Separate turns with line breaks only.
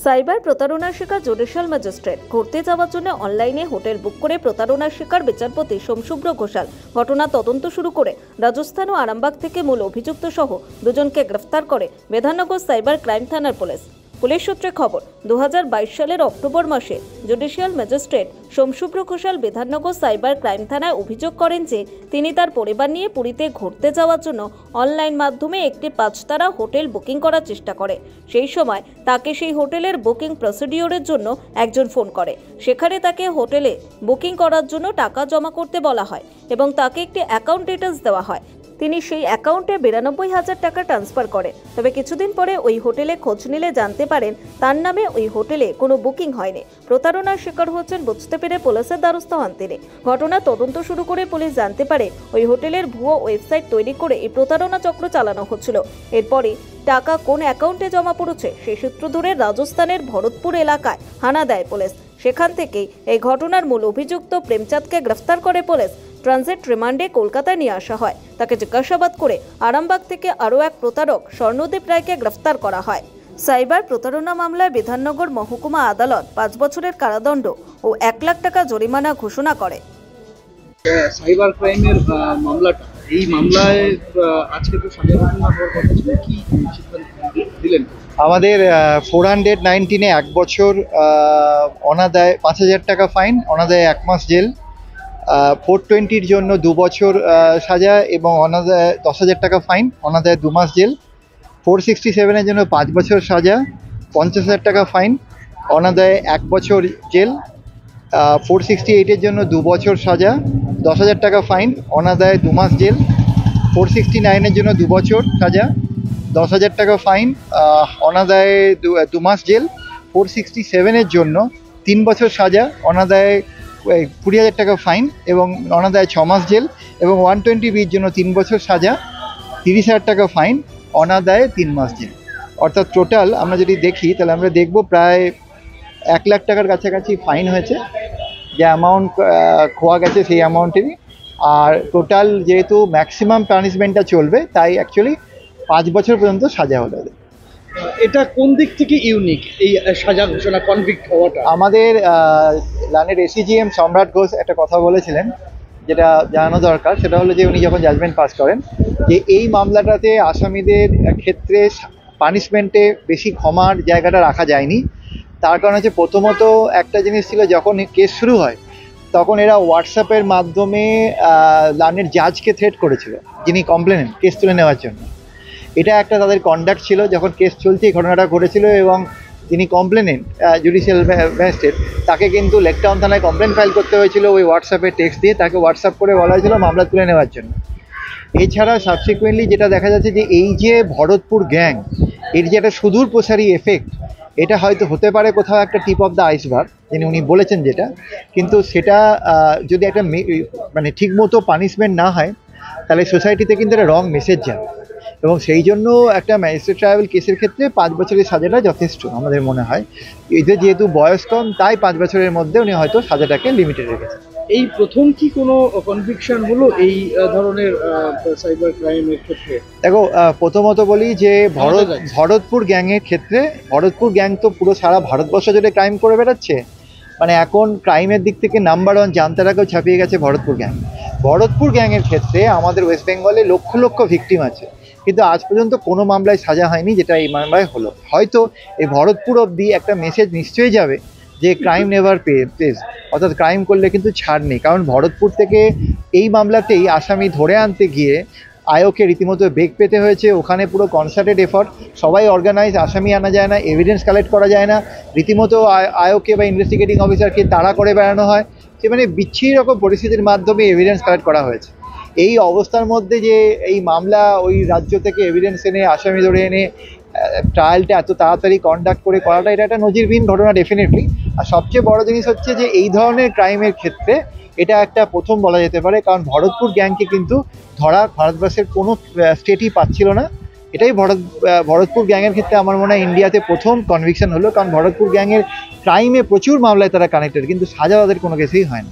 Cyber প্রতারণার শিকার judicial magistrate. ঘুরতে যাওয়ার জন্য অনলাইনে হোটেল বুক করে প্রতারণার শিকার বিচারপতি সোমশুভ্র ঘোষাল। ঘটনা তদন্ত শুরু করে রাজস্থান ও আরামবাগ থেকে মূল অভিযুক্ত সহ দুজনকে গ্রেফতার করে বিধাননগর সাইবার ক্রাইম থানার পুলিশ। পুলিশ সূত্রে খবর, 2022 সালের অক্টোবর মাসে judicial magistrate Somshubhra Ghoshal Bidhannagar cyber crime থানায় অভিযোগ করেন যে তিনি তার পরিবার নিয়ে পুরীতে ঘুরতে যাওয়ার জন্য অনলাইন মাধ্যমে একটি 5-তারা হোটেল বুকিং করার চেষ্টা করে। সেই সময় তাকে সেই হোটেলের বুকিং প্রসিডিওরের জন্য একজন ফোন করে। সেখানে তাকে হোটেলে বুকিং করার জন্য টাকা জমা করতে বলা হয় এবং তাকে একটি অ্যাকাউন্ট ডিটেলস দেওয়া হয়। তিনি সেই অ্যাকাউন্টে 92,000 টাকা ট্রান্সফার করে। তবে কিছুদিন পরে ওই হোটেলে খোঁজ নিলে জানতে পারেন তার নামে ওই হোটেলে কোনো বুকিং হয়নি। প্রতারণার শিকার হচ্ছেন বুঝতে পেরে পুলিশের দ্বারস্থ হন তিনি। ঘটনা তদন্ত শুরু করে পুলিশ জানতে পারে ওই হোটেলের ভুয়ো ওয়েবসাইট তৈরি করে এই প্রতারণা চক্র চালানো হচ্ছিল। এরপরই টাকা কোন অ্যাকাউন্টে জমা পড়েছে সেই সূত্র ধরে রাজস্থানের ভরতপুর এলাকায় হানা দেয় পুলিশ। সেখান থেকেই এই ঘটনার মূল অভিযুক্ত প্রেমচাঁদকে গ্রেফতার করে পুলিশ। ট্রানজিট রিমান্ডে কলকাতায় নিয়ে আসা হয়। তাকে জিজ্ঞাসাবাদ করে আরামবাগ থেকে আরও এক প্রতারক স্বর্ণদীপ রায়কে গ্রেফতার করা হয়। সাইবার প্রতারণা মামলায় বিধাননগর মহকুমা আদালত 5 বছরের কারাদণ্ড ও 1 লাখ টাকা জরিমানা ঘোষণা করে।
সাইবার ক্রাইমের মামলাটা, এই মামলায় আজকে তো সাজা ঘোষণা হওয়ার কথা ছিল, কি সিদ্ধান্ত দিলেন?
আমাদের 419-এ 1 বছর অনাদায় 5,000 টাকা ফাইন, অনাদায় 1 মাস জেল, 420-র জন্য 2 বছর সাজা এবং অনাদায় 10,000 টাকা ফাইন, অনাদায় 2 মাস জেল, 467-এর জন্য 5 বছর সাজা, 50,000 টাকা ফাইন, অনাদায় 1 বছর জেল, 468-এর জন্য 2 বছর সাজা, 10,000 টাকা ফাইন, অনাদায় 2 মাস জেল, 469-এর জন্য 2 বছর সাজা, 10,000 টাকা ফাইন, অনাদায় 2 মাস জেল, 467-এর জন্য 3 বছর সাজা, অনাদায় 20,000 টাকা ফাইন এবং অনাদায় 6 মাস জেল, এবং 120-বির জন্য 3 বছর সাজা, 30,000 টাকা ফাইন, অনাদায় 3 মাস জেল। অর্থাৎ টোটাল আমরা যদি দেখি তাহলে আমরা দেখব প্রায় 1 লাখ টাকার কাছাকাছি ফাইন হয়েছে, যে অ্যামাউন্ট খোয়া গেছে সেই অ্যামাউন্টেরই। আর টোটাল যেহেতু ম্যাক্সিমাম পানিশমেন্টটা চলবে, তাই অ্যাকচুয়ালি 5 বছর পর্যন্ত সাজা হলো।
এটা কোন দিক থেকে ইউনিক, এই সাজা ঘোষণা, কনভিক্ট হওয়াটা?
আমাদের লানের এসিজিএম সম্রাট ঘোষ একটা কথা বলেছিলেন, যেটা জানানো দরকার। সেটা হলো যে উনি যখন জাজমেন্ট পাস করেন, যে এই মামলাটাতে আসামিদের ক্ষেত্রে পানিশমেন্টে বেশি ক্ষমার জায়গাটা রাখা যায়নি। তার কারণ হচ্ছে, প্রথমত একটা জিনিস ছিল, যখন কেস শুরু হয় তখন এরা হোয়াটসঅ্যাপের মাধ্যমে লানের জাজকে থ্রেট করেছিল, যিনি কমপ্লেনেন্ট, কেস তুলে নেওয়ার জন্য। এটা একটা তাদের কন্ডাক্ট ছিল। যখন কেস চলছে এই ঘটনাটা ঘটেছিল এবং যিনি কমপ্লেনেন্ট জুডিশিয়াল ম্যাজিস্ট্রেট, তাকে কিন্তু লেকটাউন থানায় কমপ্লেন ফাইল করতে হয়েছিল ওই হোয়াটসঅ্যাপে টেক্সট দিয়ে। তাকে হোয়াটসঅ্যাপ করে বলা হয়েছিল মামলা তুলে নেওয়ার জন্য। এছাড়া সাবসিকুয়েন্টলি যেটা দেখা যাচ্ছে, যে এই যে ভরতপুর গ্যাং, এর যে একটা সুদূর প্রসারী এফেক্ট, এটা হয়তো হতে পারে কোথাও একটা টিপ অফ দ্য আইসবার্গ, যিনি উনি বলেছেন যেটা, কিন্তু সেটা যদি একটা মানে ঠিকমতো পানিশমেন্ট না হয়, তাহলে সোসাইটিতে কিন্তু একটা রং মেসেজ যাবে। এবং সেই জন্য একটা ম্যাজিস্ট্রেট ট্রায়াল কেসের ক্ষেত্রে 5 বছরের সাজাটা যথেষ্ট আমাদের মনে হয়। এদের যেহেতু বয়স কম, তাই 5 বছরের মধ্যে উনি হয়তো সাজাটাকে লিমিটেড রেখেছেন।
এই প্রথম কি কোনো কনভিকশন হলো এই ধরনের সাইবার ক্রাইমের ক্ষেত্রে?
দেখো, প্রথমত বলি যে ভরতপুর গ্যাংয়ের ক্ষেত্রে, ভরতপুর গ্যাং তো পুরো সারা ভারতবর্ষ জুড়ে ক্রাইম করে বেড়াচ্ছে। মানে এখন ক্রাইমের দিক থেকে নাম্বার 1 জানতারাকেও ছাপিয়ে গেছে ভরতপুর গ্যাং। ভরতপুর গ্যাংয়ের ক্ষেত্রে আমাদের ওয়েস্ট বেঙ্গলে লক্ষ লক্ষ ভিকটিম আছে, কিন্তু আজ পর্যন্ত কোনো মামলায় সাজা হয়নি, যেটা এই মামলায় হলো। হয়তো এই ভরতপুর অবধি একটা মেসেজ নিশ্চয়ই যাবে যে ক্রাইম নেভার পেজ, অর্থাৎ ক্রাইম করলে কিন্তু ছাড় নেই। কারণ ভরতপুর থেকে এই মামলাতেই আসামি ধরে আনতে গিয়ে আয়োকে রীতিমতো বেগ পেতে হয়েছে। ওখানে পুরো কনসার্টেড এফর্ট, সবাই অর্গানাইজ, আসামি আনা যায় না, এভিডেন্স কালেক্ট করা যায় না, রীতিমতো আয়োকে বা ইনভেস্টিগেটিং অফিসারকে তাড়া করে বেড়ানো হয়। সে মানে বিচ্ছিরি রকম পরিস্থিতির মাধ্যমে এভিডেন্স কালেক্ট করা হয়েছে। এই অবস্থার মধ্যে যে এই মামলা ওই রাজ্য থেকে এভিডেন্স এনে আসামি ধরে এনে ট্রায়ালটা এত তাড়াতাড়ি কন্ডাক্ট করে করাটা, এটা একটা নজিরবিহীন ঘটনা ডেফিনেটলি। আর সবচেয়ে বড় জিনিস হচ্ছে যে এই ধরনের ক্রাইমের ক্ষেত্রে এটা একটা প্রথম বলা যেতে পারে, কারণ ভরতপুর গ্যাংকে কিন্তু ধরা ভারতবর্ষের কোনো স্টেটই পাচ্ছিল না। এটাই ভরতপুর গ্যাংয়ের ক্ষেত্রে আমার মনে হয় ইন্ডিয়াতে প্রথম কনভিকশন হলো, কারণ ভরতপুর গ্যাংয়ের ক্রাইমে প্রচুর মামলায় তারা কানেক্টেড, কিন্তু সাজা তাদের কোনো কেসেই হয় না।